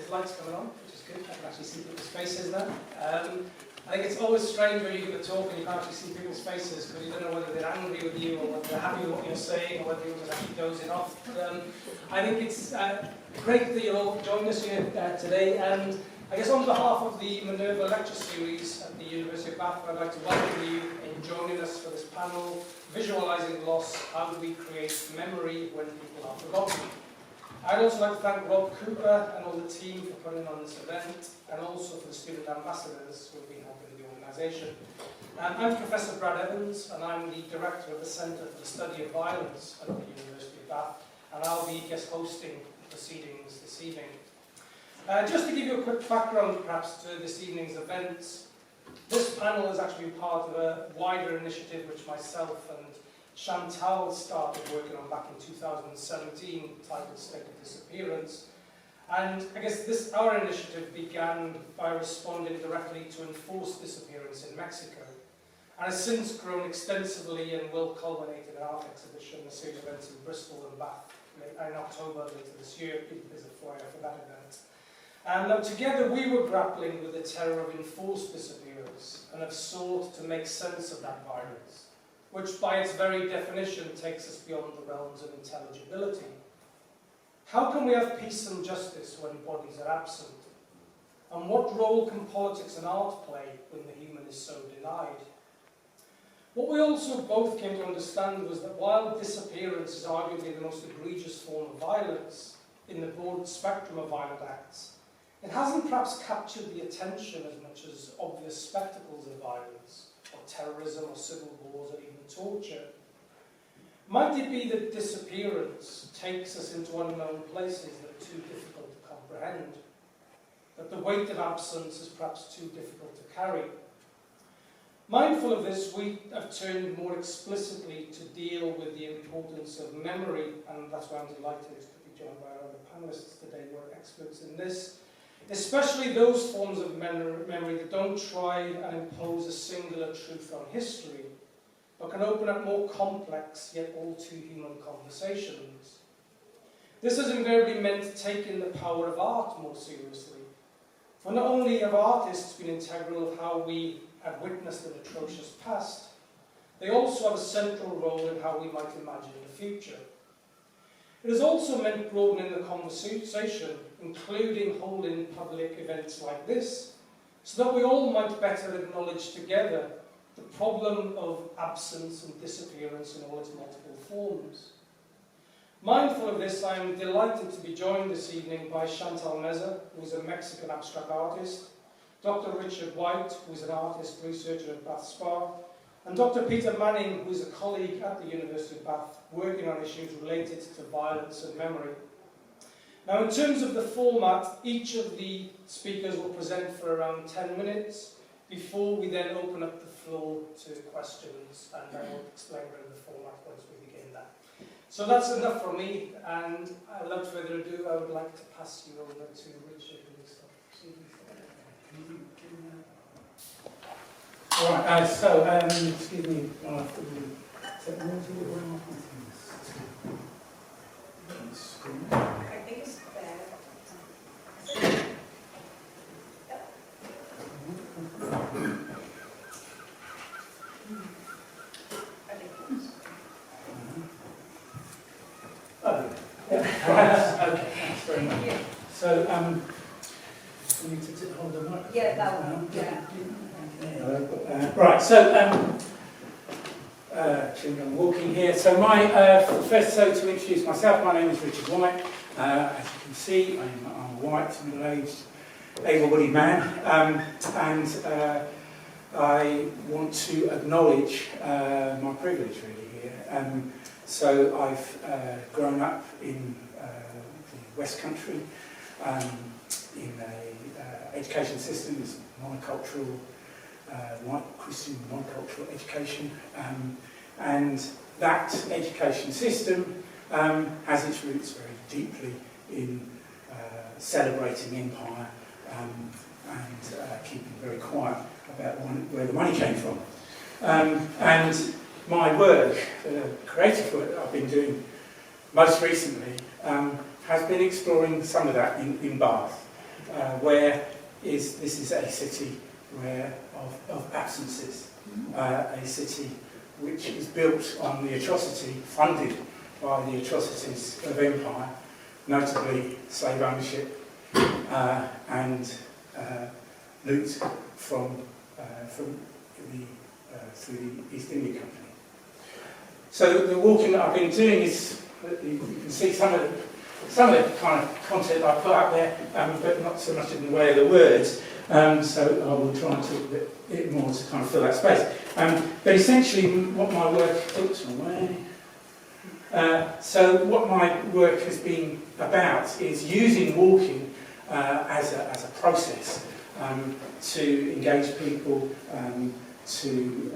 There's lights coming on, which is good. I can actually see people's faces now. I think it's always strange when you give a talk and you can't actually see people's faces because you don't know whether they're angry with you or whether they're happy with what you're saying or whether you're just actually dozing off. But I think it's great that you all joined us here today. And I guess on behalf of the Minerva lecture series at the University of Bath, I'd like to welcome you in joining us for this panel, Visualising Loss, How Do We Create Memory When People Are Forgotten? I'd also like to thank Rob Cooper and all the team for putting on this event, and also for the student ambassadors who have been helping the organisation. I'm Professor Brad Evans, and I'm the Director of the Centre for the Study of Violence at the University of Bath, and I'll be guest hosting the proceedings this evening. Just to give you a quick background perhaps to this evening's events, this panel has actually been part of a wider initiative which myself and Chantal started working on back in 2017, titled State of Disappearance. And I guess our initiative began by responding directly to enforced disappearance in Mexico, and has since grown extensively and will culminate in an art exhibition, a series of events in Bristol and Bath in October later this year. There's a flyer for that event. And now together we were grappling with the terror of enforced disappearance and have sought to make sense of that violence, which by its very definition takes us beyond the realms of intelligibility. How can we have peace and justice when bodies are absent? And what role can politics and art play when the human is so denied? What we also both came to understand was that while disappearance is arguably the most egregious form of violence in the broad spectrum of violent acts, it hasn't perhaps captured the attention as much as obvious spectacles of violence, or terrorism, or civil wars, or even torture. Might it be that disappearance takes us into unknown places that are too difficult to comprehend? That the weight of absence is perhaps too difficult to carry? Mindful of this, we have turned more explicitly to deal with the importance of memory, and that's why I'm delighted to be joined by our other panellists today who are experts in this. Especially those forms of memory that don't try and impose a singular truth on history, but can open up more complex yet all too human conversations. This has invariably meant taking the power of art more seriously. For not only have artists been integral of how we have witnessed an atrocious past, they also have a central role in how we might imagine the future. It has also meant broadening the conversation, including holding public events like this, so that we all might better acknowledge together the problem of absence and disappearance in all its multiple forms. Mindful of this, I am delighted to be joined this evening by Chantal Meza, who is a Mexican abstract artist, Dr. Richard White, who is an artist researcher at Bath Spa, and Dr. Peter Manning, who is a colleague at the University of Bath, working on issues related to violence and memory. Now, in terms of the format, each of the speakers will present for around 10 minutes before we then open up the floor to questions, and I will explain the format once we begin that. So that's enough from me, and without further ado, I would like to pass you over to Richard, who will start proceedings. All right, excuse me, I'll have to do technology. I think it's bad. Oh, yeah. Right, okay, thanks very much. Yeah. So, we need to hold the mic. Yeah, that one, yeah. Right, so I'm walking here. So to introduce myself, my name is Richard White. As you can see, I'm a white, middle-aged, able-bodied man, and I want to acknowledge my privilege really here. So I've grown up in the West Country in a education system that's monocultural. White Christian monocultural education, and that education system has its roots very deeply in celebrating empire and keeping very quiet about where the money came from. And my work, the creative work that I've been doing most recently, has been exploring some of that in Bath. where this is a city where of absences, a city which is built on the atrocity, funded by the atrocities of empire, notably slave ownership and loot from through the East India Company. So the walking that I've been doing is, you can see some of the kind of content I put up there, but not so much in the way of the words. So I will try and talk a bit more to kind of fill that space. But essentially, what my work, so what my work has been about is using walking as a process to engage people, to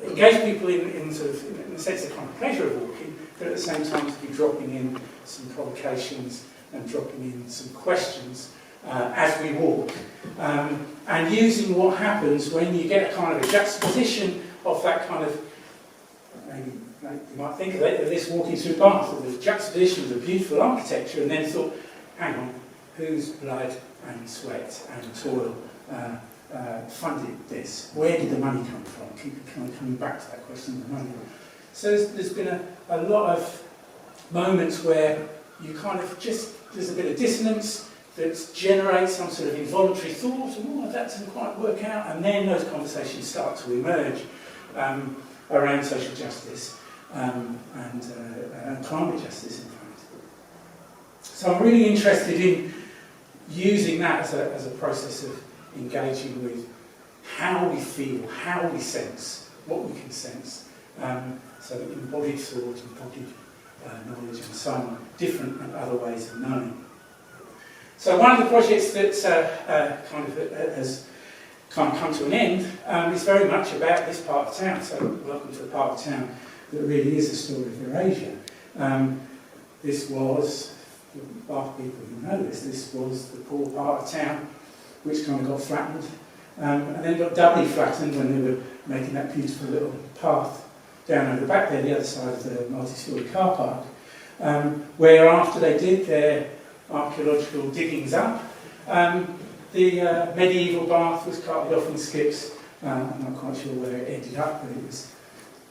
engage people in sort of in the sense of kind of pleasure of walking, but at the same time to be dropping in some provocations and dropping in some questions as we walk, and using what happens when you get a kind of a juxtaposition of that kind of, maybe you might think of it, of this walking through Bath, of the juxtaposition of the beautiful architecture, and then thought, hang on, whose blood and sweat and toil funded this? Where did the money come from? Keep kind of coming back to that question of the money. So there's been a lot of moments where you kind of there's a bit of dissonance that generates some sort of involuntary thought, oh, that doesn't quite work out, and then those conversations start to emerge around social justice and climate justice, in fact. So I'm really interested in using that as a process of engaging with how we feel, how we sense, what we can sense. So embodied thought, embodied knowledge and so on, different and other ways of knowing. So one of the projects that has kind of come to an end is very much about this part of town. So welcome to the part of town that really is the story of Eurasia. This was, the Bath people who know this was the poor part of town which kind of got flattened, and then got doubly flattened when they were making that beautiful little path down over the back there, the other side of the multi-storey car park, where after they did their archaeological diggings up, the medieval Bath was carted off in skips. I'm not quite sure where it ended up, but it was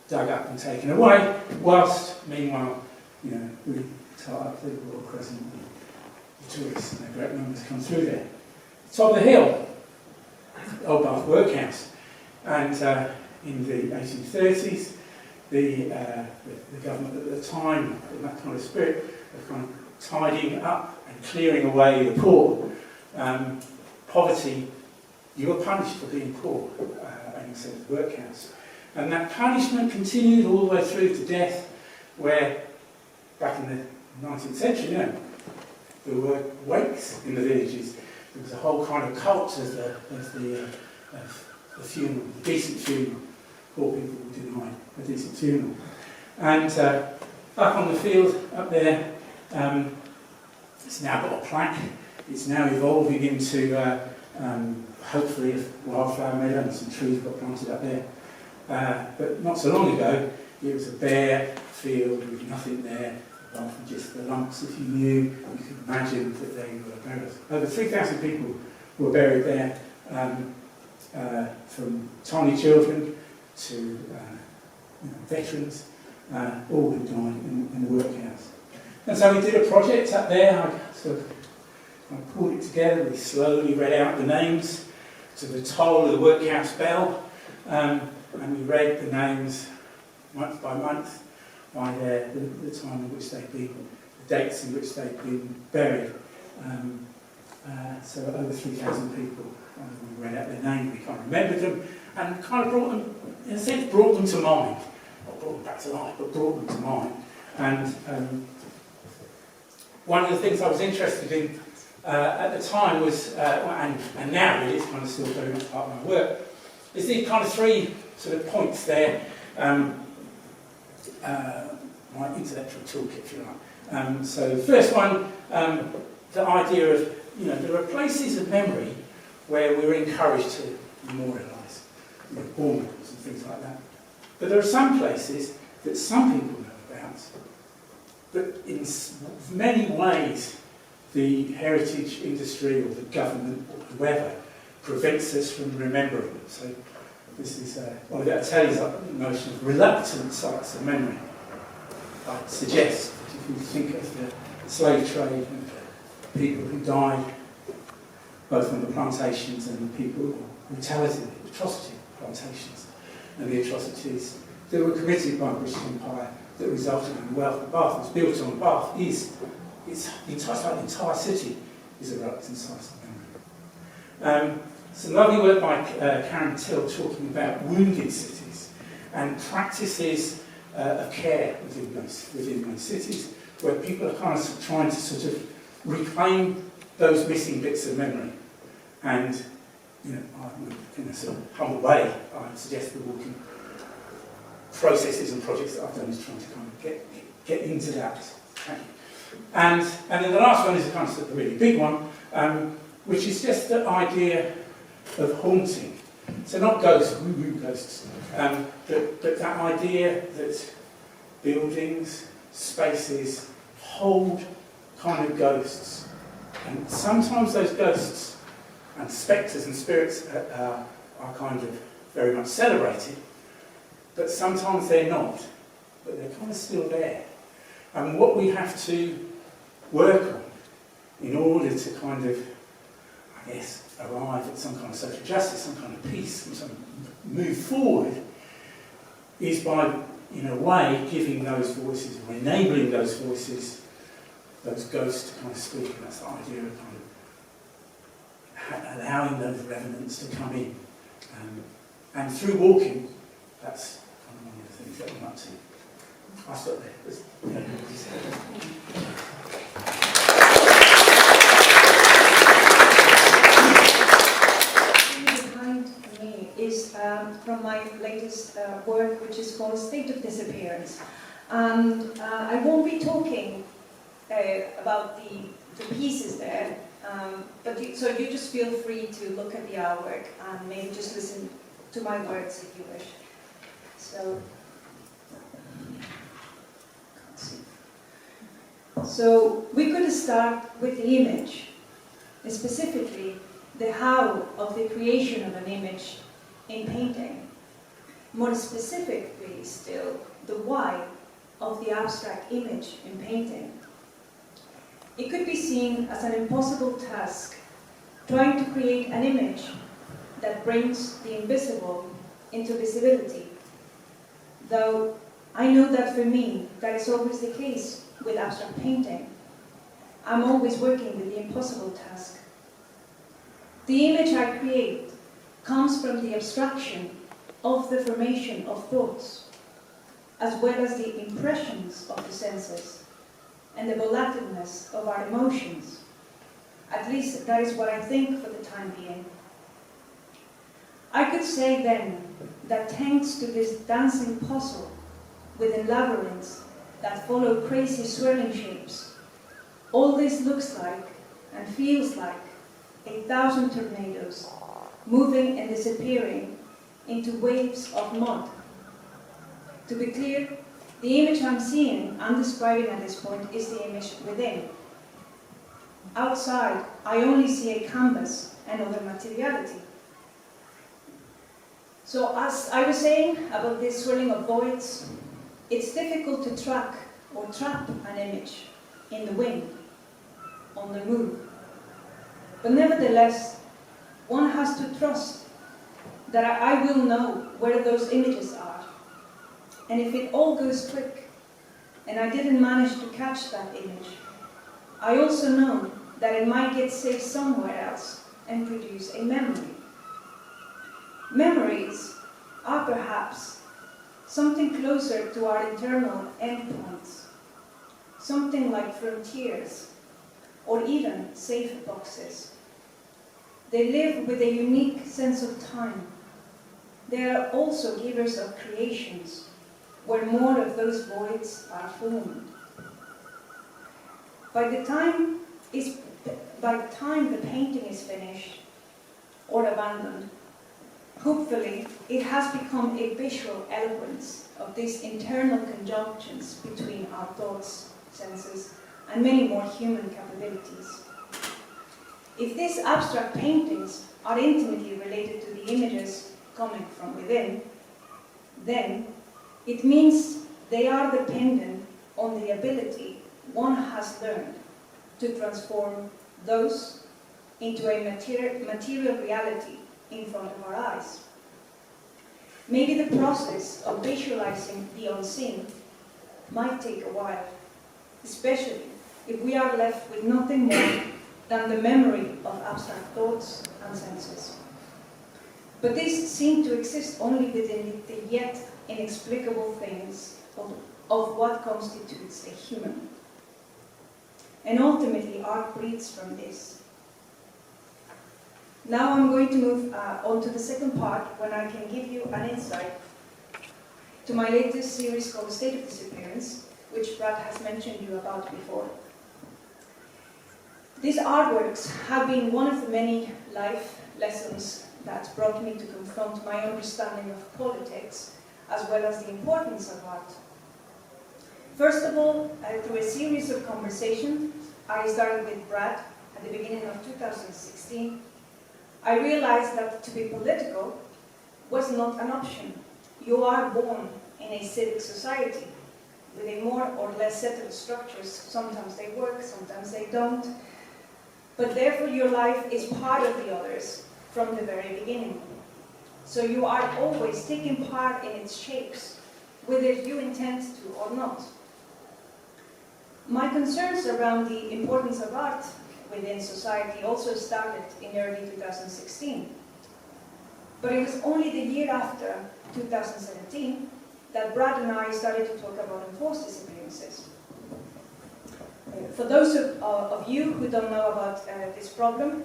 dug up and taken away, whilst, meanwhile, we tart up the Royal Crescent, the tourists, and their great numbers come through there. Top of the hill, Old Bath Workhouse, and in the 1830s, the government at the time, in that kind of spirit, of kind of tidying up and clearing away the poor. Poverty, you were punished for being poor, and you sent to the workhouse. And that punishment continued all the way through to death, where back in the 19th century, there were wakes in the villages. There was a whole kind of cult of the funeral, the decent funeral. Poor people were denied a decent funeral. And up on the field, up there, it's now got a plaque. It's now evolving into, hopefully, a wildflower meadow, and some trees got planted up there. But not so long ago, it was a bare field with nothing there, apart from just the lumps. If you knew, you could imagine that they were buried. Over 3,000 people were buried there, from tiny children to veterans, all who died in the workhouse. And so we did a project up there. I pulled it together. We slowly read out the names to the toll of the workhouse bell, and we read the names month by month by the time in which they'd been, the dates in which they'd been buried. So over 3,000 people, we read out their name, we kind of remembered them, and kind of brought them, in a sense, brought them to mind. Not brought them back to life, but brought them to mind. And one of the things I was interested in at the time was, and now really, it's kind of still very much part of my work, is these kind of three sort of points there, my intellectual toolkit, if you like. So the first one, the idea of, there are places of memory where we're encouraged to memorialise, ornaments and things like that. But there are some places that some people know about, but in many ways the heritage industry or the government or whoever prevents us from remembering. So this is one of Italia's notion of reluctant sites of memory. I suggest that if you think of the slave trade and the people who died both on the plantations and the people, brutality, atrocity plantations, and the atrocities that were committed by the British Empire that resulted in the wealth of Bath. It was built on Bath. The entire city is a reluctant site of memory. Some lovely work by Karen Till talking about wounded cities and practices of care within those cities, where people are kind of trying to sort of reclaim those missing bits of memory. And, you know, in a sort of humble way, I suggest the walking processes and projects that I've done is trying to kind of get into that. And then the last one is a kind of a really big one, which is just the idea of haunting. So not ghosts, woo-woo ghosts, but that idea that buildings, spaces hold kind of ghosts. And sometimes those ghosts and spectres and spirits are kind of very much celebrated, but sometimes they're not, but they're kind of still there. And what we have to work on in order to kind of, I guess, arrive at some kind of social justice, some kind of peace, and some move forward, is by, in a way, giving those voices, or enabling those voices, those ghosts to kind of speak. And that's the idea of kind of allowing those revenants to come in. And through walking, that's kind of one of the things that I'm up to. I'll stop there. Behind me is from my latest work, which is called State of Disappearance. And I won't be talking about the pieces there, so you just feel free to look at the artwork and maybe just listen to my words if you wish. So we could start with the image, and specifically the how of the creation of an image in painting. More specifically still, the why of the abstract image in painting. It could be seen as an impossible task, trying to create an image that brings the invisible into visibility. Though I know that for me, that is always the case with abstract painting. I'm always working with the impossible task. The image I create comes from the abstraction of the formation of thoughts, as well as the impressions of the senses and the volatileness of our emotions. At least that is what I think for the time being. I could say then that thanks to this dancing puzzle within labyrinths that follow crazy swirling shapes, all this looks like and feels like 1,000 tornadoes moving and disappearing into waves of mud. To be clear, the image I'm seeing and describing at this point is the image within. Outside, I only see a canvas and other materiality. So as I was saying about this swirling of voids, it's difficult to track or trap an image in the wind, on the move. But nevertheless, one has to trust that I will know where those images are. And if it all goes quick, and I didn't manage to catch that image, I also know that it might get saved somewhere else and produce a memory. Memories are perhaps something closer to our internal endpoints, something like frontiers, or even safe boxes. They live with a unique sense of time. They are also givers of creations, where more of those voids are formed. By the time the painting is finished or abandoned, hopefully it has become a visual eloquence of these internal conjunctions between our thoughts, senses, and many more human capabilities. If these abstract paintings are intimately related to the images coming from within, then it means they are dependent on the ability one has learned to transform those into a material reality in front of our eyes. Maybe the process of visualizing the unseen might take a while, especially if we are left with nothing more than the memory of abstract thoughts and senses. But these seem to exist only within the yet inexplicable things of what constitutes a human. And ultimately, art breeds from this. Now I'm going to move on to the second part, when I can give you an insight to my latest series called State of Disappearance, which Brad has mentioned you about before. These artworks have been one of the many life lessons that brought me to confront my understanding of politics, as well as the importance of art. First of all, through a series of conversations, I started with Brad at the beginning of 2016. I realized that to be political was not an option. You are born in a civic society with a more or less settled structures. Sometimes they work, sometimes they don't. But therefore your life is part of the others from the very beginning. So you are always taking part in its shapes, whether you intend to or not. My concerns around the importance of art within society also started in early 2016. But it was only the year after, 2017, that Brad and I started to talk about enforced disappearances. For those of you who don't know about this problem,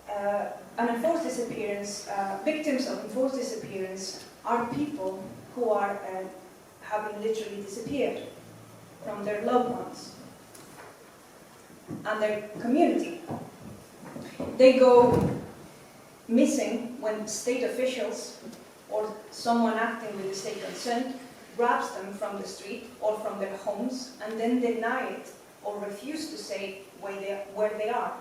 an enforced disappearance, victims of enforced disappearance are people who are having literally disappeared from their loved ones and their community. They go missing when state officials or someone acting with the state consent grabs them from the street or from their homes and then deny it or refuse to say where they are.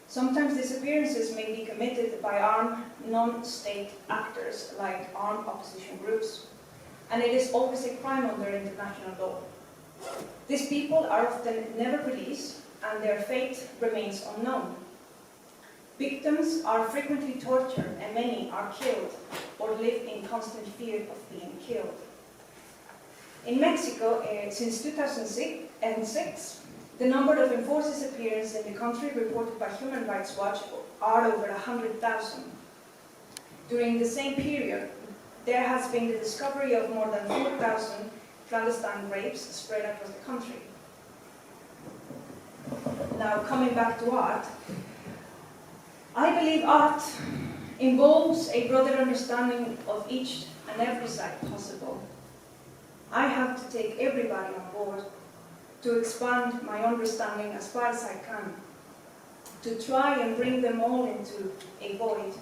Sometimes disappearances may be committed by armed non-state actors like armed opposition groups, and it is always a crime under international law. These people are often never released and their fate remains unknown. Victims are frequently tortured and many are killed or live in constant fear of being killed. In Mexico, since 2006, the number of enforced disappearances in the country reported by Human Rights Watch are over 100,000. During the same period, there has been the discovery of more than 4,000 clandestine rapes spread across the country. Now, coming back to art, I believe art involves a broader understanding of each and every side possible. I have to take everybody on board to expand my understanding as far as I can, to try and bring them all into a void.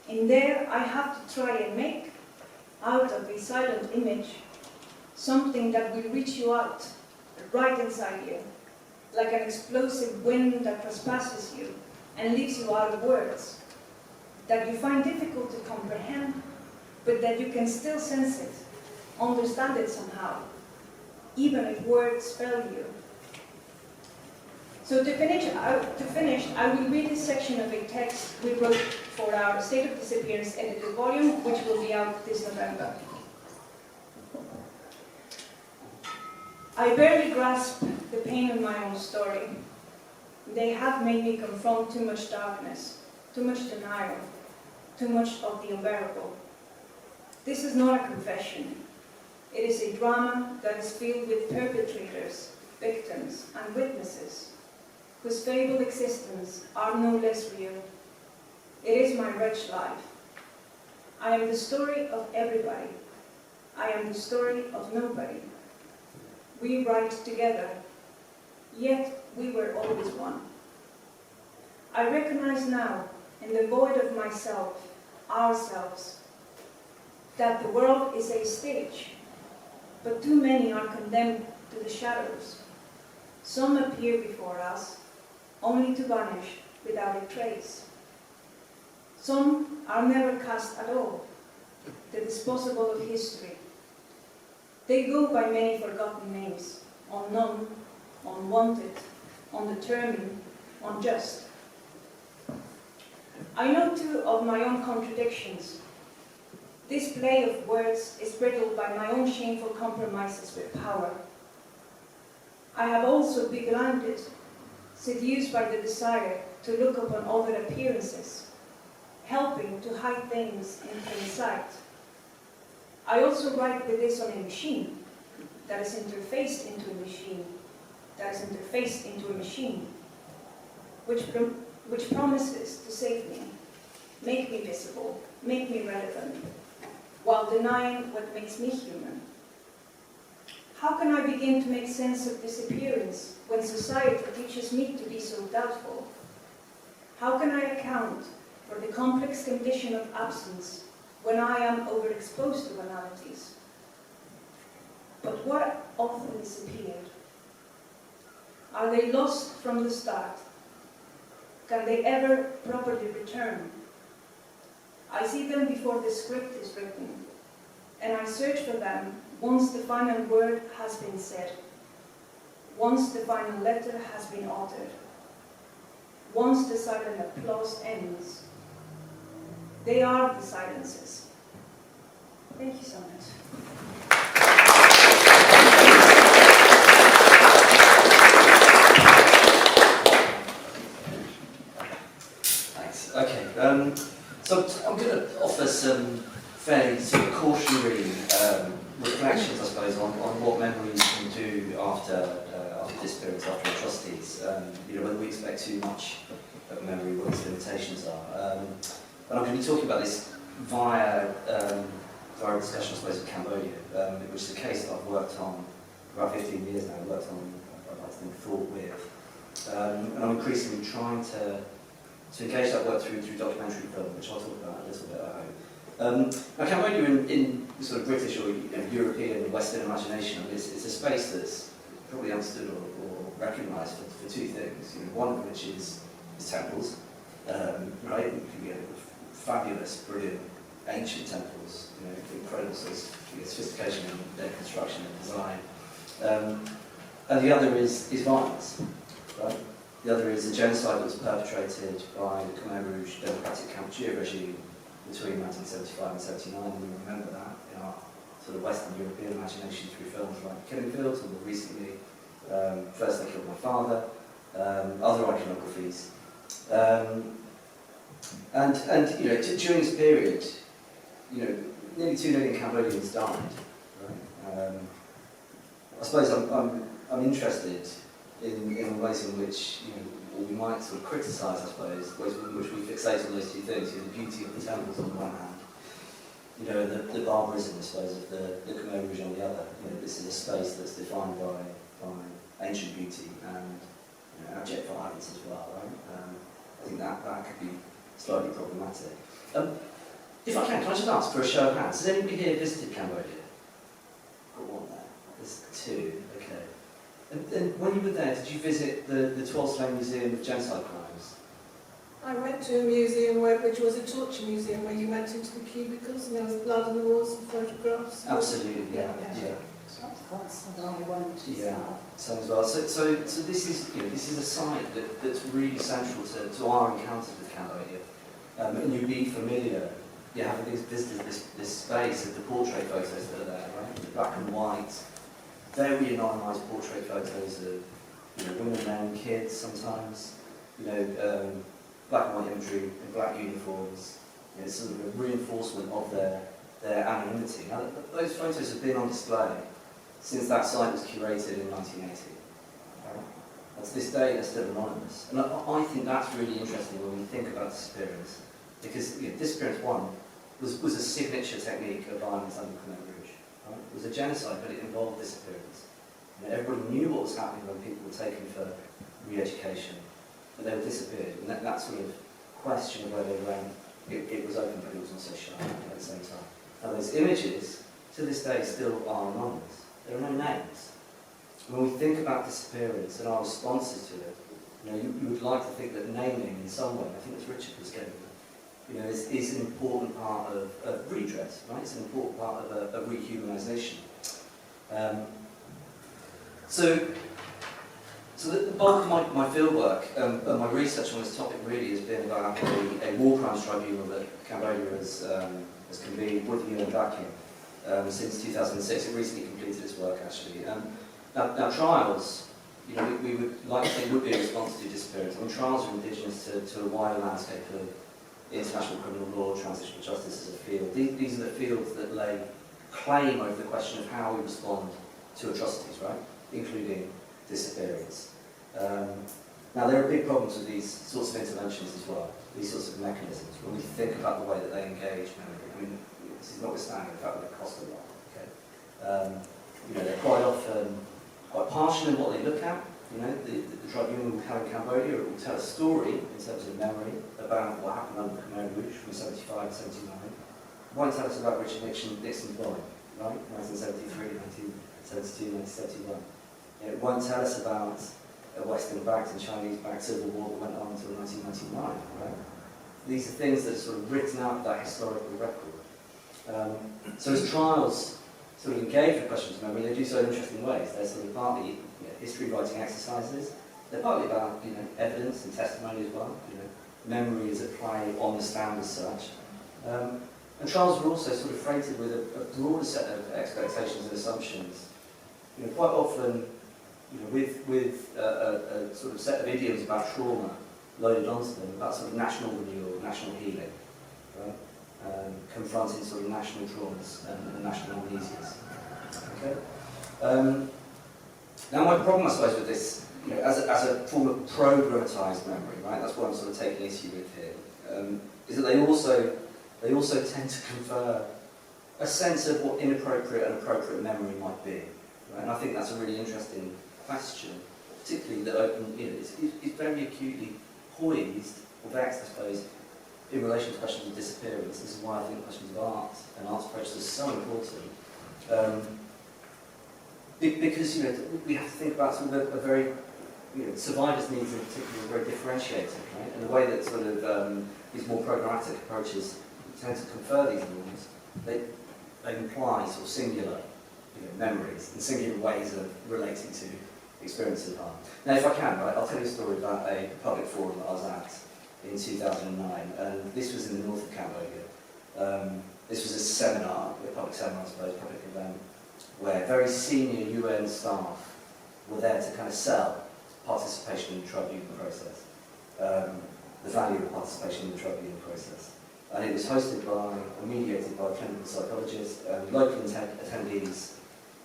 In there, I have to try and make out of a silent image something that will reach you out, right inside you, like an explosive wind that trespasses you and leaves you out of words, that you find difficult to comprehend, but that you can still sense it, understand it somehow, even if words fail you. So to finish, I will read this section of a text we wrote for our State of Disappearance edited volume, which will be out this November. I barely grasp the pain of my own story. They have made me confront too much darkness, too much denial, too much of the unbearable. This is not a confession. It is a drama that is filled with perpetrators, victims, and witnesses, whose fabled existence are no less real. It is my wretched life. I am the story of everybody. I am the story of nobody. We write together, yet we were always one. I recognize now, in the void of myself, ourselves, that the world is a stage, but too many are condemned to the shadows. Some appear before us, only to vanish without a trace. Some are never cast at all, the disposable of history. They go by many forgotten names, unknown, unwanted, undetermined, unjust. I know too of my own contradictions. This play of words is brittled by my own shameful compromises with power. I have also been blinded, seduced by the desire to look upon other appearances, helping to hide things in plain sight. I also write with this on a machine that is interfaced into a machine, which promises to save me, make me visible, make me relevant, while denying what makes me human. How can I begin to make sense of disappearance when society teaches me to be so doubtful? How can I account for the complex condition of absence when I am overexposed to banalities? But what of them disappeared? Are they lost from the start? Can they ever properly return? I see them before the script is written, and I search for them once the final word has been said, once the final letter has been uttered, once the silent applause ends. They are the silences. Thank you so much. Thanks. Okay. So I'm going to offer some fairly sort of cautionary reflections, I suppose, on what memories can do after disappearance, after atrocities. Whether we expect too much of memory, what its limitations are. And I'm going to be talking about this via a discussion, I suppose, of Cambodia, which is a case that I've worked on for about 15 years now. I've worked on, I'd like to think, thought with. And I'm increasingly trying to engage that work through documentary film, which I'll talk about a little bit, I hope. Now, Cambodia in sort of British or European and Western imagination, it's a space that's probably understood or recognised for two things. One of which is temples, right? You can get fabulous, brilliant, ancient temples, incredible sophistication in their construction and design. And the other is violence, right? The other is a genocide that was perpetrated by the Khmer Rouge Democratic Kampuchea regime between 1975 and 79, and we remember that in our sort of Western European imagination through films like Killing Fields, or more recently, First They Killed My Father, other iconographies. During this period, nearly 2 million Cambodians died. Right? I suppose I'm interested in the ways in which, or we might sort of criticise, I suppose, ways in which we fixate on those two things, the beauty of the temples on the one hand, the barbarism, I suppose, of the Khmer Rouge on the other. This is a space that's defined by ancient beauty and abject violence as well, right? I think that could be slightly problematic. If I can I just ask for a show of hands, has anybody here visited Cambodia? Got one there. There's two, okay. And when you were there, did you visit the Tuol Sleng Museum of Genocide Crimes? I went to a museum which was a torture museum where you went into the cubicles and there was blood on the walls and photographs. Absolutely, yeah. That's the one I went to. Yeah, same as well. So this is a site that's really central to our encounters with Cambodia. And you'd be familiar, having visited this space of the portrait photos that are there, right? The black and white, very anonymised portrait photos of women, men, kids sometimes, black and white imagery in black uniforms. It's sort of a reinforcement of their anonymity. Now, those photos have been on display since that site was curated in 1980. And to this day, they're still anonymous. And I think that's really interesting when we think about disappearance, because disappearance, one, was a signature technique of violence under Khmer Rouge. Right? It was a genocide, but it involved disappearance. Everybody knew what was happening when people were taken for re-education, but they were disappeared. And that sort of question of where they went, it was open, but it was also shut at the same time. And those images, to this day, still are anonymous. There are no names. when we think about disappearance and our responses to it, you know, you would like to think that naming in some way, I think it's Richard was getting at, you know, is an important part of redress, right? It's an important part of rehumanisation. So the bulk of my fieldwork and my research on this topic really has been about a war crimes tribunal that Cambodia has convened with the UN backing since 2006. It recently completed its work, actually. Now trials, you know, we would like to think would be a response to disappearance. I mean, trials are indigenous to a wider landscape of international criminal law, transitional justice as a field. These are the fields that lay claim over the question of how we respond to atrocities, right? Including disappearance. Now there are big problems with these sorts of interventions as well, these sorts of mechanisms, when we think about the way that they engage memory. I mean, this is notwithstanding the fact that they cost a lot, okay? You know, they're quite often quite partial in what they look at. You know, the tribunal we have in Cambodia, it will tell a story in terms of memory about what happened under the Khmer Rouge from 75 to 79. It won't tell us about Richard Nixon's bombing, right? 1973, 1972, 1971. It won't tell us about a Western-backed and Chinese-backed civil war that went on until 1999, right? These are things that are sort of written out of that historical record. So as trials sort of engage with questions of memory, they do so in interesting ways. They're sort of partly history writing exercises. They're partly about evidence and testimony as well. Memory is at play on the stand as such. And trials are also sort of freighted with a broader set of expectations and assumptions. Quite often, with a sort of set of idioms about trauma loaded onto them, about sort of national renewal, national healing, right? Confronting sort of national traumas and national amnesias. Okay. Now, my problem, I suppose, with this, as a form of programmatized memory, right? That's what I'm sort of taking issue with here, is that they also tend to confer a sense of what inappropriate and appropriate memory might be. Right? And I think that's a really interesting question, particularly that is very acutely poised, or vexed, I suppose, in relation to questions of disappearance. This is why I think questions of art and art's approach is so important. Because we have to think about sort of a very survivors' needs in particular are very differentiated, right? And the way that sort of these more programmatic approaches tend to confer these norms, they imply sort of singular memories and singular ways of relating to experiences of harm. Now, if I can, right, I'll tell you a story about a public forum that I was at in 2009, and this was in the north of Cambodia. This was a seminar, a public seminar, I suppose, public event, where very senior UN staff were there to kind of sell participation in the tribunal process, the value of participation in the tribunal process. And it was hosted by and mediated by a clinical psychologist, and local attendees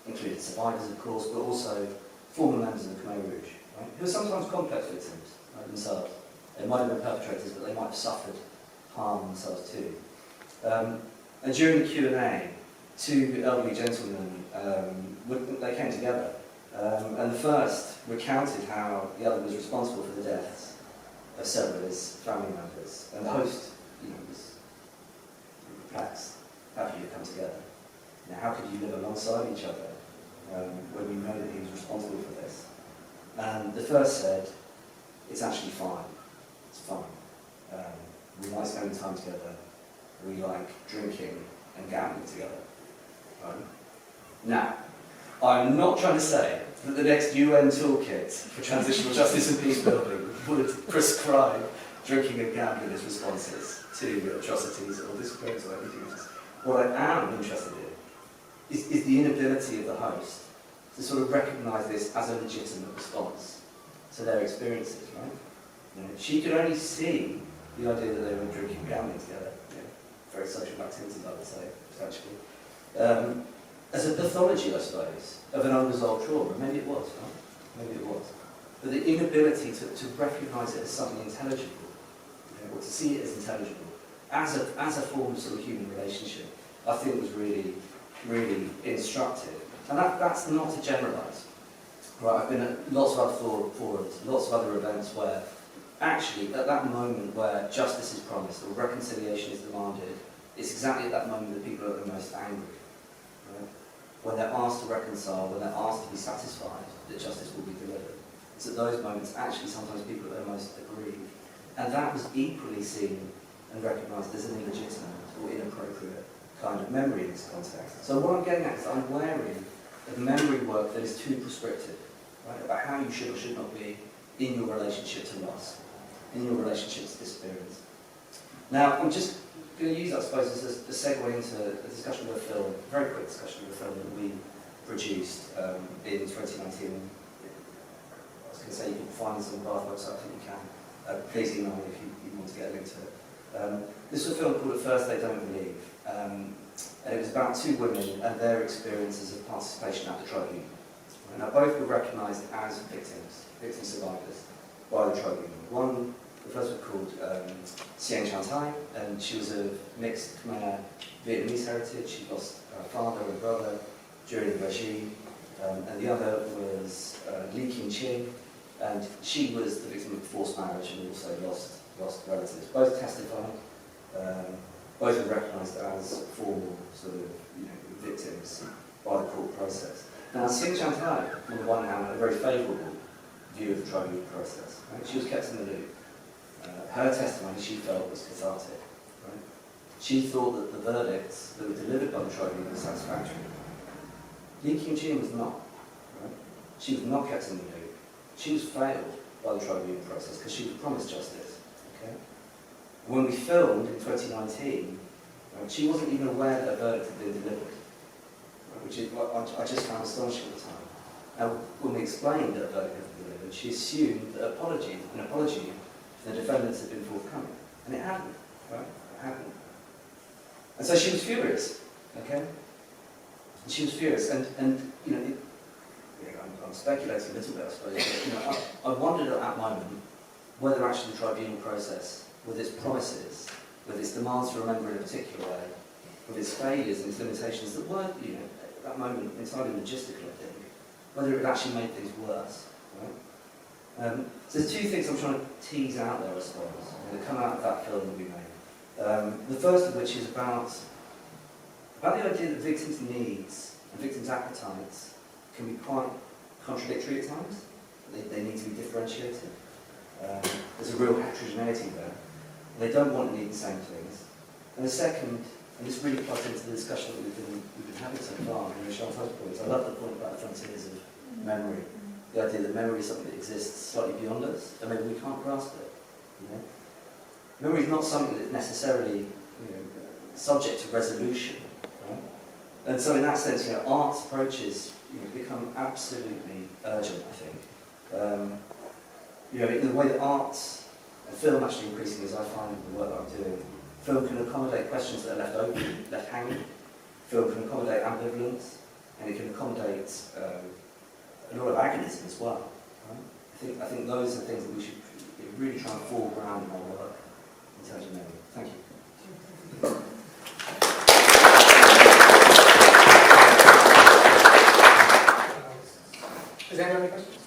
included survivors, of course, but also former members of the Khmer Rouge, right, who are sometimes complex victims themselves. They might have been perpetrators, but they might have suffered harm themselves too. And during the Q&A, two elderly gentlemen, they came together, and the first recounted how the other was responsible for the deaths of several of his family members, and the host, was perplexed. How could you come together? Now, how could you live alongside each other when you know that he was responsible for this? And the first said, "It's actually fine. It's fine. We like spending time together. We like drinking and gambling together." Right? Now, I'm not trying to say that the next UN toolkit for transitional justice and peace building would prescribe drinking and gambling as responses to atrocities or disappearance or anything else. What I am interested in is the inability of the host to sort of recognise this as a legitimate response to their experiences, right? She could only see the idea that they were drinking and gambling together, very social activity, I would say, potentially, as a pathology, I suppose, of an unresolved trauma. Maybe it was, right? Maybe it was. But the inability to recognise it as something intelligible, or to see it as intelligible, as a form of sort of human relationship, I think was really, really instructive. And that's not to generalise. Right, I've been at lots of other forums, lots of other events where actually at that moment where justice is promised or reconciliation is demanded, it's exactly at that moment that people are the most angry. Right? When they're asked to reconcile, when they're asked to be satisfied, that justice will be delivered. It's at those moments actually sometimes people are most aggrieved. And that was equally seen and recognised as an illegitimate or inappropriate kind of memory in this context. So what I'm getting at is I'm wary of memory work that is too prescriptive, right, about how you should or should not be in your relationship to loss, in your relationship to disappearance. Now, I'm just going to use that, I suppose, as a segue into a discussion of a film, a very quick discussion of a film that we produced in 2019. I was going to say you can find this on the Bath website, I think you can. Please email me if you want to get a link to it. This was a film called At First They Don't Believe. And it was about two women and their experiences of participation at the tribunal. Now, both were recognised as victim survivors by the tribunal. The first was called Chantal, and she was of mixed Khmer Vietnamese heritage. She lost her father and brother during the regime. And the other was Ching, and she was the victim of forced marriage and also lost relatives. Both testified. Both were recognised as formal sort of victims by the court process. Now, Chantal, on the one hand, had a very favourable view of the tribunal process. Right? She was kept in the loop. Her testimony, she felt, was cathartic. Right? She thought that the verdicts that were delivered by the tribunal were satisfactory. Ching was not. Right? She was not kept in the loop. She was failed by the tribunal process because she was promised justice. Okay? When we filmed in 2019, right, she wasn't even aware that a verdict had been delivered, right, which is what I just found astonishing at the time. And when we explained that a verdict had been delivered, she assumed that an apology for the defendants had been forthcoming. And it hadn't, right? It hadn't. And so she was furious, okay? And she was furious, and I'm speculating a little bit, I suppose, but, I wondered at that moment whether actually the tribunal process, with its promises, with its demands to remember in a particular way, with its failures and its limitations that were, at that moment entirely logistical, I think, whether it actually made things worse. Right? So there's two things I'm trying to tease out there, I suppose, that come out of that film that we made. The first of which is about the idea that victims' needs and victims' appetites can be quite contradictory at times. They need to be differentiated. There's a real heterogeneity there. They don't want to need the same things. And the second, and this really plugs into the discussion that we've been having so far, Chantal's points. I love the point about the frontiers of memory. The idea that memory is something that exists slightly beyond us, and maybe we can't grasp it. Memory is not something that's necessarily subject to resolution. Right? And so in that sense, art's approaches become absolutely urgent, I think. In the way that art and film actually increasingly, as I find in the work that I'm doing, film can accommodate questions that are left open, left hanging. Film can accommodate ambivalence, and it can accommodate a lot of agonism as well. Right? I think those are things that we should really try and foreground in our work in terms of memory. Thank you. Is there any questions?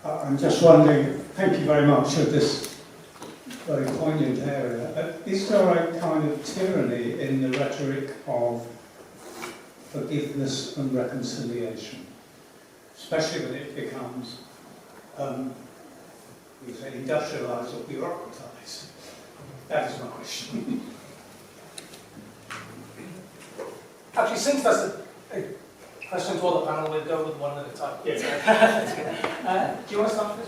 I'm just wondering, thank you very much for this very poignant area. Is there a kind of tyranny in the rhetoric of forgiveness and reconciliation, especially when it becomes, we say, industrialised or bureaucratised? That is my question. Actually, since that's a question to all the panel, we'll go with one at a time. Yeah. Do you want to start with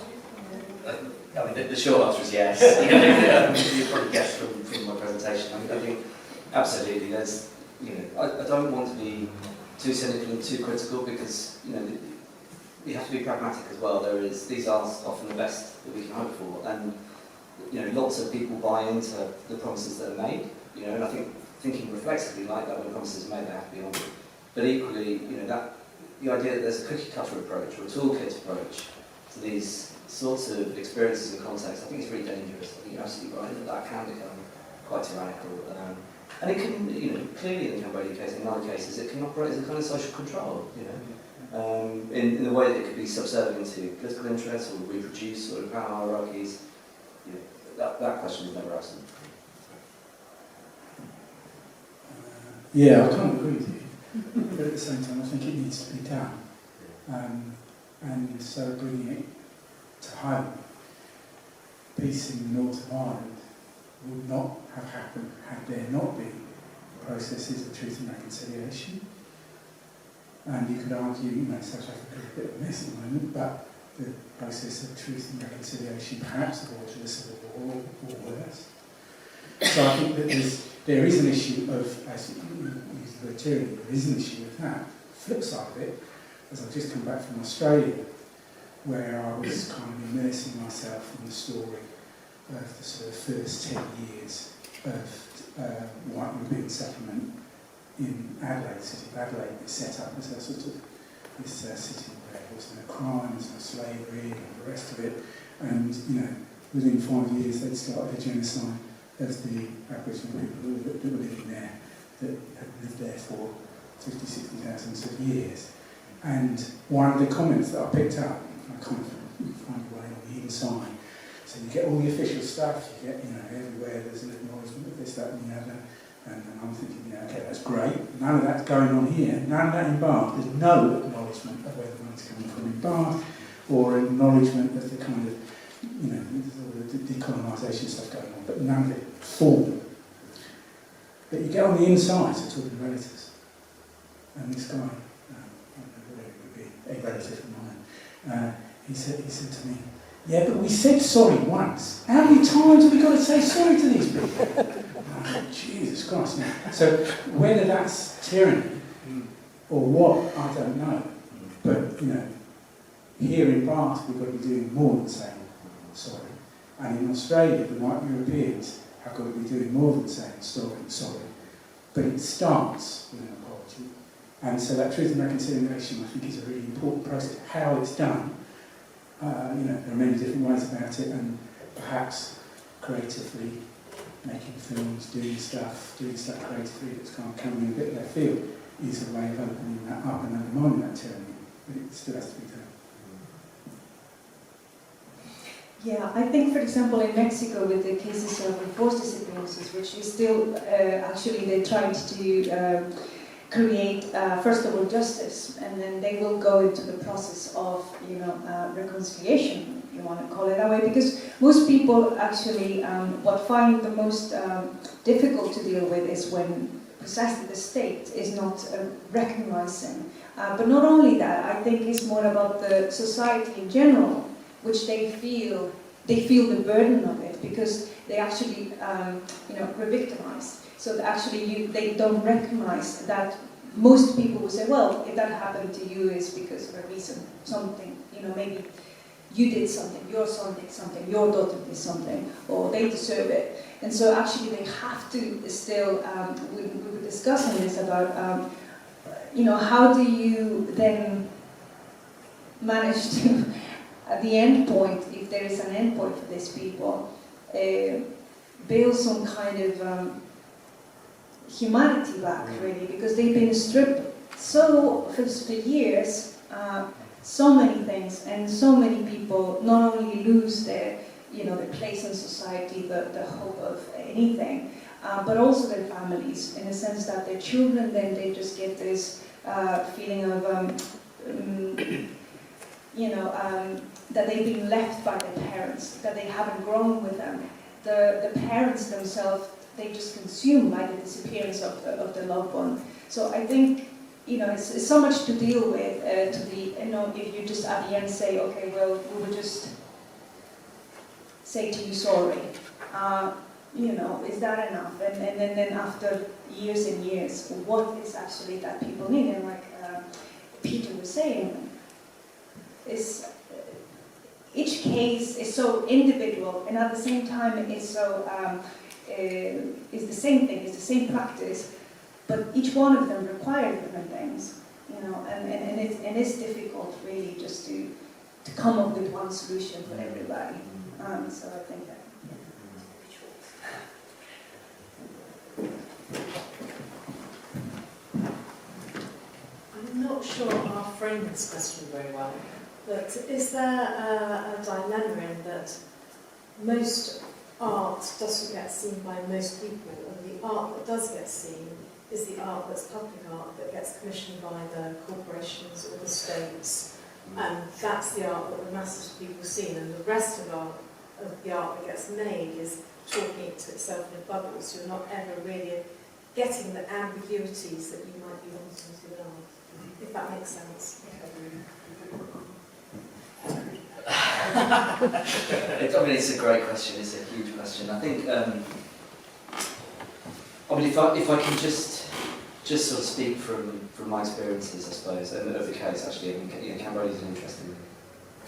this? The short answer is yes. You probably guessed from my presentation. I think absolutely. There's, I don't want to be too cynical and too critical because you have to be pragmatic as well. These are often the best that we can hope for, and lots of people buy into the promises that are made. And I think thinking reflexively like that when promises are made, they have to be honoured. But equally, that the idea that there's a cookie cutter approach or a toolkit approach to these sorts of experiences and contexts, I think it's really dangerous. I think you're absolutely right that can become quite tyrannical. And it can, clearly in the Cambodia case, in other cases, it can operate as a kind of social control, in the way that it could be subservient to political interests or reproduce sort of power hierarchies. That question is never absent. Yeah, I can't agree with you. But at the same time, I think it needs to be done. And so bringing it to home, peace in the north of Ireland would not have happened had there not been processes of truth and reconciliation. And you could argue, South Africa is a bit of a mess at the moment, but the process of truth and reconciliation perhaps avoided a civil war or worse. So I think that there is an issue of, as you use the word tyranny, there is an issue of that. Flip side of it, as I've just come back from Australia, where I was kind of immersing myself in the story of the sort of first 10 years of white European settlement in Adelaide, city of Adelaide, was set up as a sort of this city where there was no crime, there was no slavery, and all the rest of it. And, within 5 years they'd started a genocide of the Aboriginal people that were living there, that had lived there for 50, 60,000 years. And one of the comments that I picked up, I kind of find a way on the inside. So you get all the official stuff, you get, everywhere there's an acknowledgement of this, that, and the other. And I'm thinking, okay, that's great. None of that's going on here. None of that in Bath. There's no acknowledgement of where the money's coming from in Bath, or acknowledgement of the kind of, the decolonisation stuff going on, but none of it formal. But you get on the inside, so talking to relatives. And this guy, I don't know whether it would be a relative of mine, he said to me, yeah, but we said sorry once. How many times have we got to say sorry to these people? Oh, Jesus Christ. Now, so whether that's tyranny or what, I don't know. But, here in Bath, we've got to be doing more than saying sorry. And in Australia, the white Europeans have got to be doing more than saying sorry. But it starts with an apology. And so that truth and reconciliation, I think, is a really important process. How it's done, there are many different ways about it, and perhaps creatively making films, doing stuff creatively that's kind of coming in a bit left field is a way of opening that up and undermining that tyranny. But it still has to be done. Yeah, I think, for example, in Mexico with the cases of enforced disappearances, which is still, actually, they're trying to create, first of all, justice, and then they will go into the process of, reconciliation, if you want to call it that way, because most people actually, what find the most difficult to deal with is when precisely the state is not recognizing. But not only that, I think it's more about the society in general, which they feel the burden of it, because they actually, re-victimized. So actually, they don't recognize that most people will say, well, if that happened to you, it's because of a reason, something, maybe you did something, your son did something, your daughter did something, or they deserve it. And so actually, they have to still, we were discussing this about, how do you then manage to, at the end point, if there is an end point for these people, build some kind of humanity back, really, because they've been stripped for years, so many things, and so many people not only lose their, their place in society, the hope of anything, but also their families, in the sense that their children, then they just get this feeling of, that they've been left by their parents, that they haven't grown with them. The parents themselves, they just consume by the disappearance of the loved one. So I think, it's so much to deal with, if you just at the end say, okay, well, we will just say to you sorry. Is that enough? And then after years and years, what is actually that people need? And like Peter was saying, each case is so individual, and at the same time it's so is the same thing, it's the same practice, but each one of them require different things, and it's difficult really just to come up with one solution for everybody. So I think that. I'm not sure I'll frame this question very well, but is there a dilemma in that most art doesn't get seen by most people, and the art that does get seen is the art that's public art that gets commissioned by the corporations or the states, And that's the art that the masses of people see, and the rest of the art that gets made is talking it to itself in a bubble, so you're not ever really getting the ambiguities that you might be wanting to in art, if that makes sense. I mean, it's a great question. It's a huge question. I think, I mean, if I can just sort of speak from my experiences, I suppose, and of the case actually. I mean, Cambodia is an interesting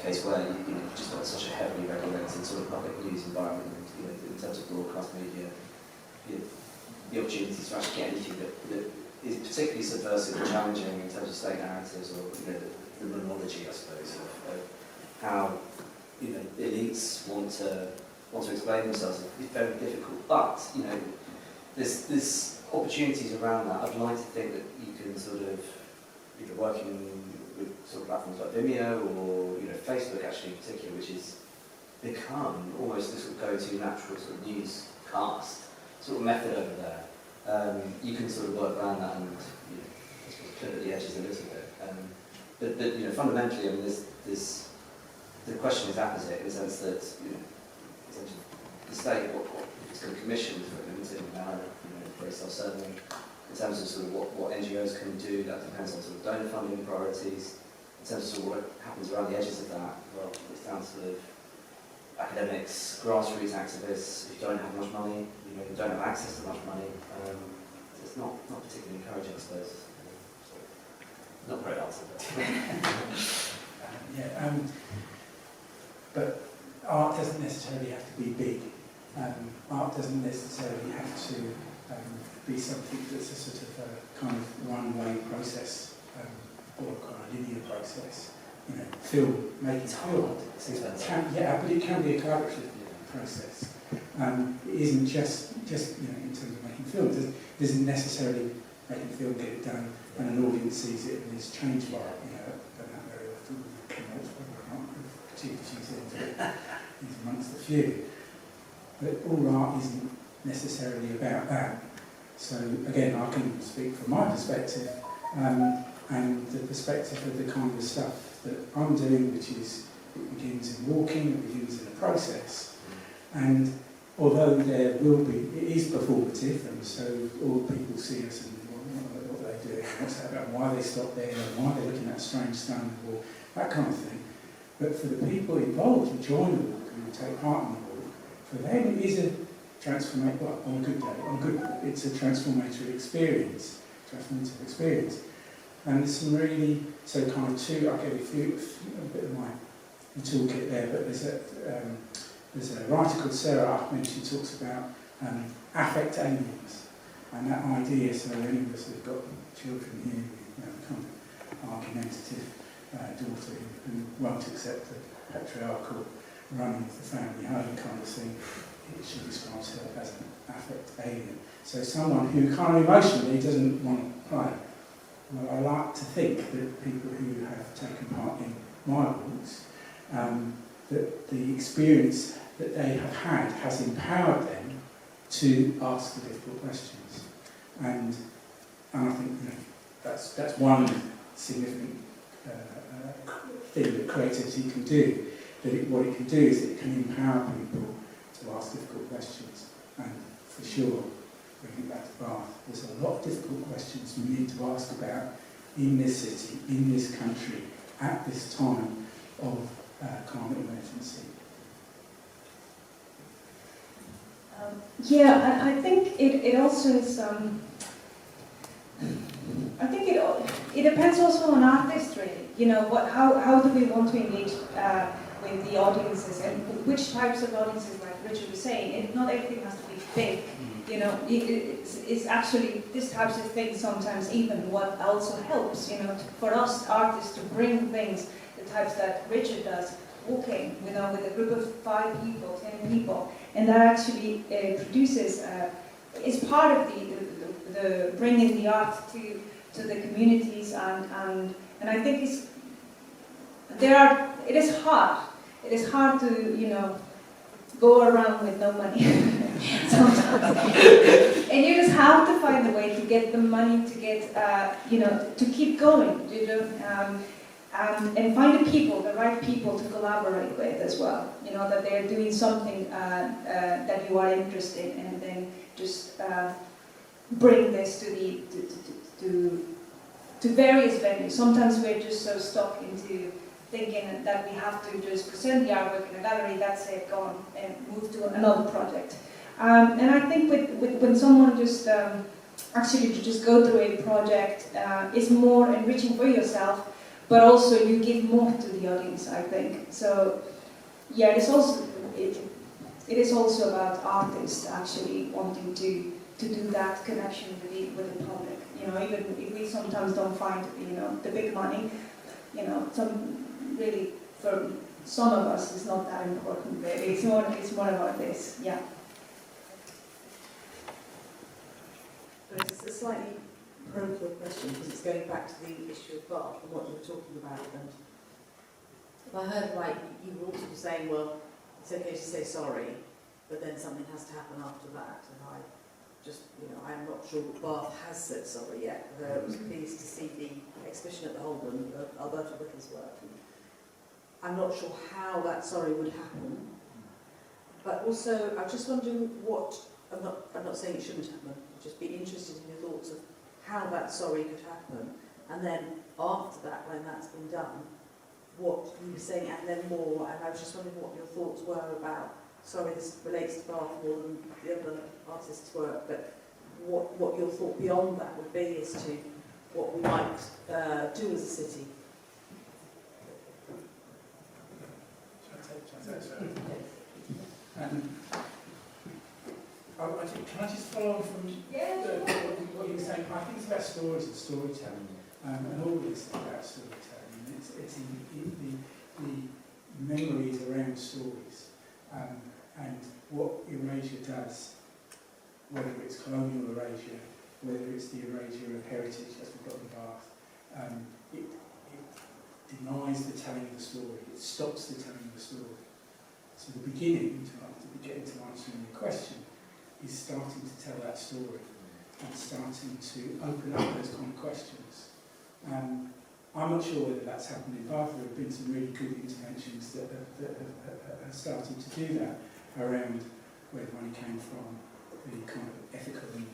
case where you've just got such a heavily regulated sort of public news environment, in terms of broadcast media, the opportunities to actually get anything that is particularly subversive and challenging in terms of state narratives, or the monology, I suppose, of how elites want to explain themselves is very difficult. But there's opportunities around that. I'd like to think that you can sort of, either working with sort of platforms like Vimeo or Facebook actually in particular, which has become almost this sort of go-to natural sort of newscast sort of method over there. You can sort of work around that and clip at the edges a little bit. But fundamentally, I mean, there's the question is opposite in the sense that essentially the state what it's going to commission for limited now, very self-serving in terms of sort of what NGOs can do. That depends on sort of donor funding priorities. In terms of sort of what happens around the edges of that, well, it's down to sort of academics, grassroots activists who don't have much money, who don't have access to much money. It's not particularly encouraging, I suppose. Not very answer. But art doesn't necessarily have to be big. Art doesn't necessarily have to be something that's a sort of a kind of one-way process, or a kind of linear process. Making film. But it can be a collaborative process. It isn't just in terms of making film. It doesn't necessarily making film get it done and an audience sees it and is changed by it. Done that very often. He's amongst the few. But all art isn't necessarily about that. So again, I can speak from my perspective and the perspective of the kind of stuff that I'm doing, which is, it begins in walking, it begins in a process. And although there will be, it is performative, and so all people see us and what they do, what's that about, why they stop there, and why they're looking at a strange stone wall, that kind of thing. But for the people involved who join the walk and who take part in the walk, for them it is a transformative, well, on a good day, it's a transformative experience. And there's some really, so kind of two, I'll give you a bit of my toolkit there, but there's a writer called Sarah Ahmed. She talks about affect aliens, and that idea, so any of us who've got children here, kind of argumentative daughter who won't accept the patriarchal running of the family home kind of thing, she describes her as an affect alien. So someone who kind of emotionally doesn't want to play. Well, I like to think that people who have taken part in my walks, that the experience that they have had has empowered them to ask the difficult questions. And I think that's one significant thing that creativity can do. What it can do is it can empower people to ask difficult questions. And for sure, bringing it back to Bath, there's a lot of difficult questions we need to ask about in this city, in this country, at this time of climate emergency. I think it also is. I think it depends also on artists, really. How do we want to engage with the audiences, and which types of audiences, like Richard was saying. Not everything has to be big. It's actually this types of things sometimes even what also helps. For us artists to bring things, the types that Richard does, walking, with a group of 5 people, 10 people, and that actually produces, is part of the bringing the art to the communities, and I think it is hard. It is hard to, go around with no money sometimes. And you just have to find a way to get the money to get, to keep going. and find the right people to collaborate with as well. You know, that they're doing something that you are interested in, and then just bring this to various venues. Sometimes we're just so stuck into thinking that we have to just present the artwork in a gallery, that's it, go on, and move to another project. And I think when someone just actually to just go through a project is more enriching for yourself, but also you give more to the audience, I think. So yeah, it is also about artists actually wanting to do that connection with the public. You know, even if we sometimes don't find, you know, the big money, you know, really for some of us it's not that important really. It's more about this, yeah. But it's a slightly parochial question because it's going back to the issue of Bath and what you were talking about. And if I heard right, you were also saying, well, it's okay to say sorry, but then something has to happen after that. And I just, you know, I'm not sure that Bath has said sorry yet. I was pleased to see the exhibition at the Holborn of Alberta Whittle's work. I'm not sure how that sorry would happen, but also I'm just wondering what, I'm not saying it shouldn't happen, I'd just be interested in your thoughts of how that sorry could happen, and then after that, when that's been done, what you were saying, and then more, and I was just wondering what your thoughts were about, sorry this relates to Bath more than the other artists' work, but what your thought beyond that would be as to what we might do as a city. Can I just follow on from what you were saying? I think it's about stories and storytelling, and all this is about storytelling. It's the memories around stories, and what erasure does, whether it's colonial erasure, whether it's the erasure of heritage, as we've got in Bath, it denies the telling of the story. It stops the telling of the story. So the beginning, to get into answering your question, is starting to tell that story and starting to open up those kind of questions. I'm not sure whether that's happened in Bath. There have been some really good interventions that have started to do that around where the money came from, the kind of ethical and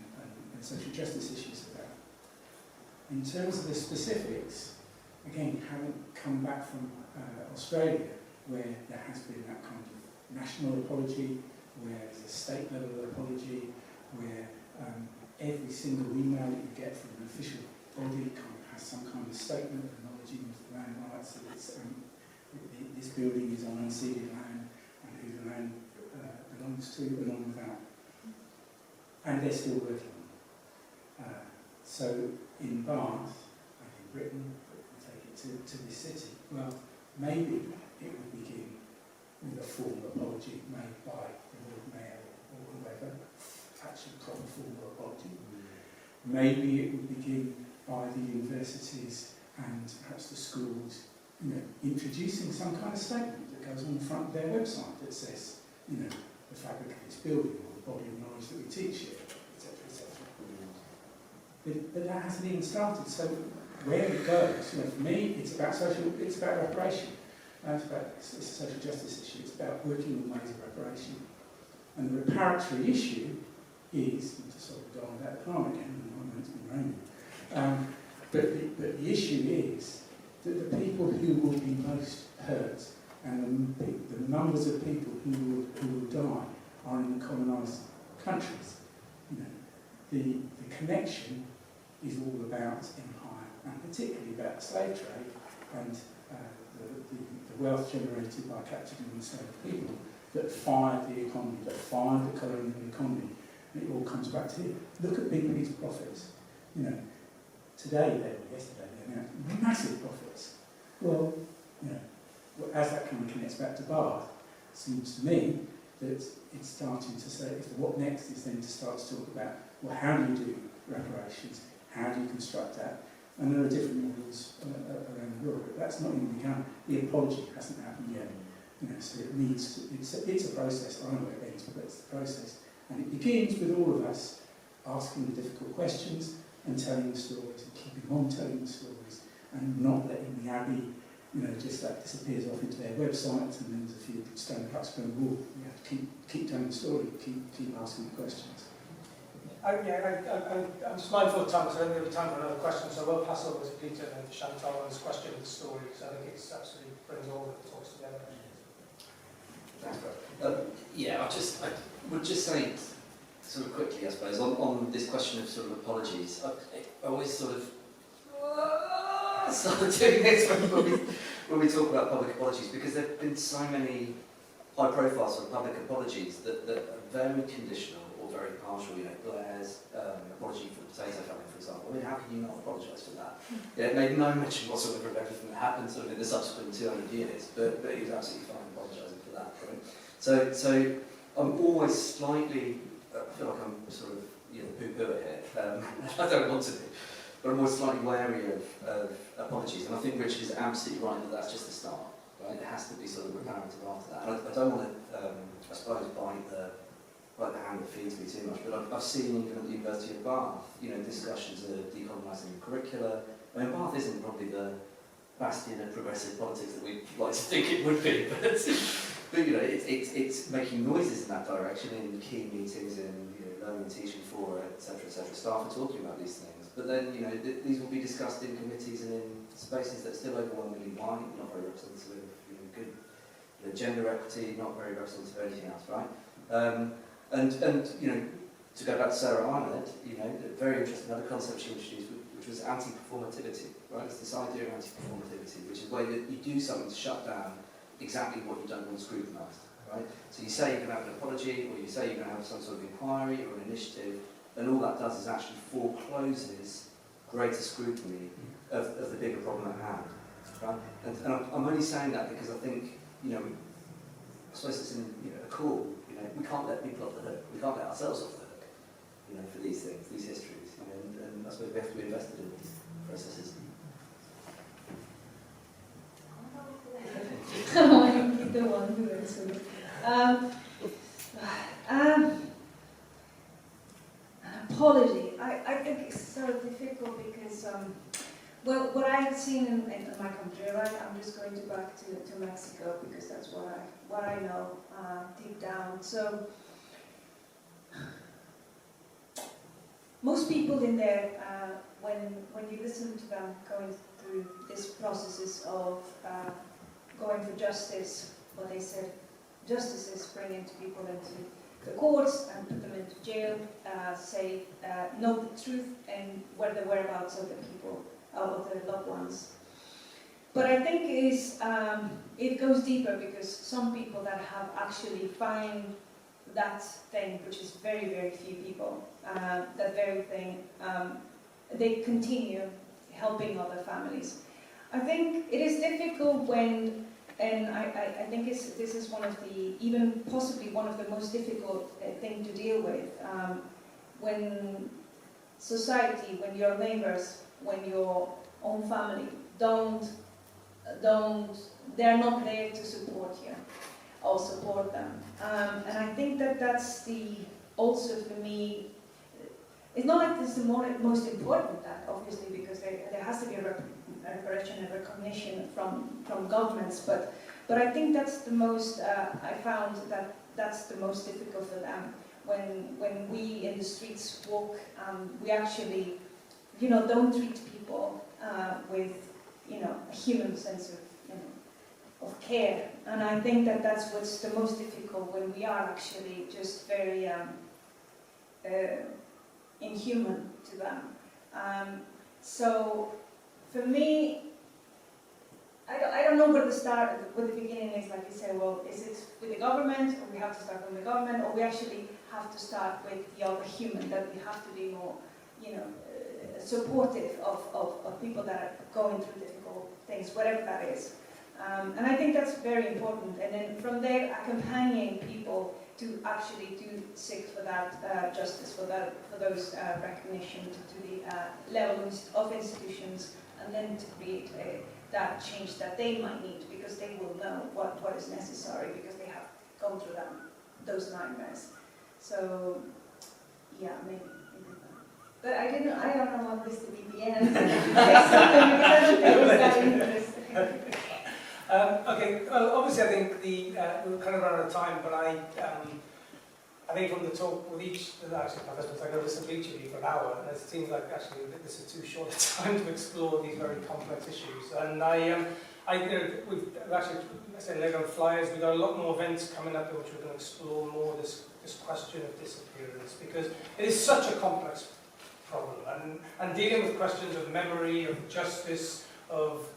social justice issues of that. In terms of the specifics, again, having come back from Australia, where there has been that kind of national apology, where there's a state level apology, where every single email that you get from an official body kind of has some kind of statement acknowledging the land rights, that it's, this building is on unceded land and who the land belongs to and all of that. And they're still working on it. So in Bath, and in Britain, we take it to this city, well, maybe it would begin with a formal apology made by the Lord Mayor or whoever, actually proper formal apology. Maybe it would begin by the universities and perhaps the schools, you know, introducing some kind of statement that goes on the front of their website that says, you know, the fabric of this building or the body of knowledge that we teach here, etc., etc. But that hasn't even started. So where it goes, you know, for me, it's about reparation. It's a social justice issue. It's about working on ways of reparation. And the reparatory issue is, to sort of go on about the climate again, I know it's been raining, but the issue is that the people who will be most hurt and the numbers of people who will die are in the colonised countries. You know, the connection is all about empire, and particularly about the slave trade and the wealth generated by capturing enslaved people that fired the economy, that fired the colonial economy. And it all comes back to here. Look at BP's profits. You know, yesterday they announced massive profits. Well, you know, as that kind of connects back to Bath, it seems to me that it's starting to say, what next is then to start to talk about, well, how do you do reparations? How do you construct that? And there are different models around the world, but that's not even begun. The apology hasn't happened yet. You know, so it needs to, it's a process. I don't know where it ends, but it's a process. And it begins with all of us asking the difficult questions and telling the stories and keeping on telling the stories and not letting the Abbey just that disappears off into their websites, and then there's a few stone cuts from the wall. You have to keep telling the story, keep asking the questions. I'm just mindful of time, so I don't think there'll be time for another question, so I will pass over to Peter and Chantal on this question of the story, because I think it's absolutely brings all the talks together. Thanks, Brad. I would just say, sort of quickly, I suppose, on this question of sort of apologies. I always sort of doing this when we talk about public apologies, because there have been so many high-profile sort of public apologies that are very conditional or very partial. Blair's apology for the potato famine, for example. I mean, how can you not apologise for that? Yeah, it made no mention whatsoever of everything that happened sort of in the subsequent 200 years, but he was absolutely fine apologising for that. Right? So I'm always slightly, I feel like I'm sort of poo-poo it here. I don't want to be, but I'm always slightly wary of apologies, and I think Richard is absolutely right that that's just the start. Right? It has to be sort of reparative after that. And I don't want to, I suppose, bite the hand that feeds me too much, but I've seen even at the University of Bath, discussions of decolonising the curricula. I mean, Bath isn't probably the bastion of progressive politics that we'd like to think it would be, but it's making noises in that direction in key meetings, in learning and teaching fora, etc., staff are talking about these things. But then, these will be discussed in committees and in spaces that are still overwhelmingly white, not very representative of good gender equity, not very representative of anything else, right? And to go back to Sarah Arnold, very interesting, another concept she introduced, which was anti-performativity, right? It's this idea of anti-performativity, which is where you do something to shut down exactly what you don't want scrutinised, right? So you say you're going to have an apology, or you say you're going to have some sort of inquiry or an initiative, and all that does is actually forecloses greater scrutiny of the bigger problem at hand, right? And I'm only saying that because I think, I suppose it's in a call, we can't let people off the hook, we can't let ourselves off the hook, for these things, these histories, and I suppose we have to be invested in these processes. I keep the one who is apology. I think it's so difficult because, what I have seen in my country, right? I'm just going back to Mexico because that's what I know deep down. So most people in there, when you listen to them going through these processes of going for justice, what they said, justice is bringing people into the courts and put them into jail, know the truth and where the whereabouts of the people, of their loved ones. But I think it goes deeper because some people that have actually find that thing, which is very, very few people, that very thing, they continue helping other families. I think it is difficult when, and I think this is one of the, even possibly one of the most difficult thing to deal with, when society, when your neighbors, when your own family they're not there to support you or support them. And I think that's also for me, it's not like this is the most important that, obviously, because there has to be a reparation and recognition from governments, but I think that's the most, I found that's the most difficult for them. When we in the streets walk, we actually, don't treat people with, a human sense of care. And I think that's what's the most difficult when we are actually just very inhuman to them. So for me, I don't know where the beginning is. Like you say, well, is it with the government, or we have to start from the government, or we actually have to start with the other human, that we have to be more, supportive of people that are going through difficult things, whatever that is. And I think that's very important. And then from there, accompanying people to actually do seek for that justice, for those recognition to the level of institutions, and then to create that change that they might need, because they will know what is necessary, because they have gone through those nightmares. So, yeah, maybe that. But I don't want this to be the end. Say something, because I don't think it's that interesting. Okay, well, obviously I think we're kind of running out of time, but I think from the talk with each, actually participants, I could listen to each of you for an hour, and it seems like actually this is too short a time to explore these very complex issues. And we've actually, I say later on flyers, we've got a lot more events coming up in which we're going to explore more this question of disappearance, because it is such a complex problem, and dealing with questions of memory, of justice, of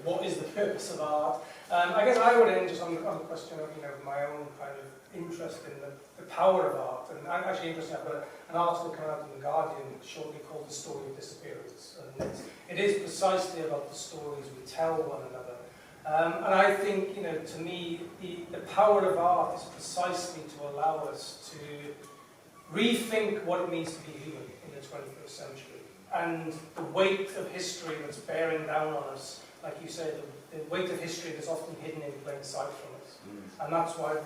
what is the purpose of art. I guess I would end just on the question of my own kind of interest in the power of art. And I'm actually interested. I've got an article coming out in the Guardian shortly called "The Story of Disappearance," and it is precisely about the stories we tell one another. And I think to me the power of art is precisely to allow us to rethink what it means to be human in the 21st century. And the weight of history that's bearing down on us, like you say, the weight of history that's often hidden in plain sight from us. And that's why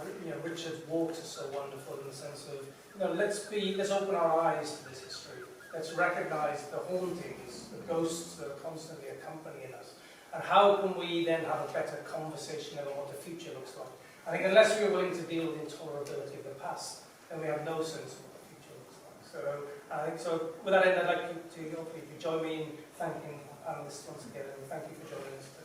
Richard's walks are so wonderful in the sense of, let's open our eyes to this history. Let's recognise the hauntings, the ghosts that are constantly accompanying us. And how can we then have a better conversation about what the future looks like? I think unless we're willing to deal with the intolerability of the past, then we have no sense of what the future looks like. So I think with that end, I'd like you to hopefully join me in thanking the panelists once again, and thank you for joining us today.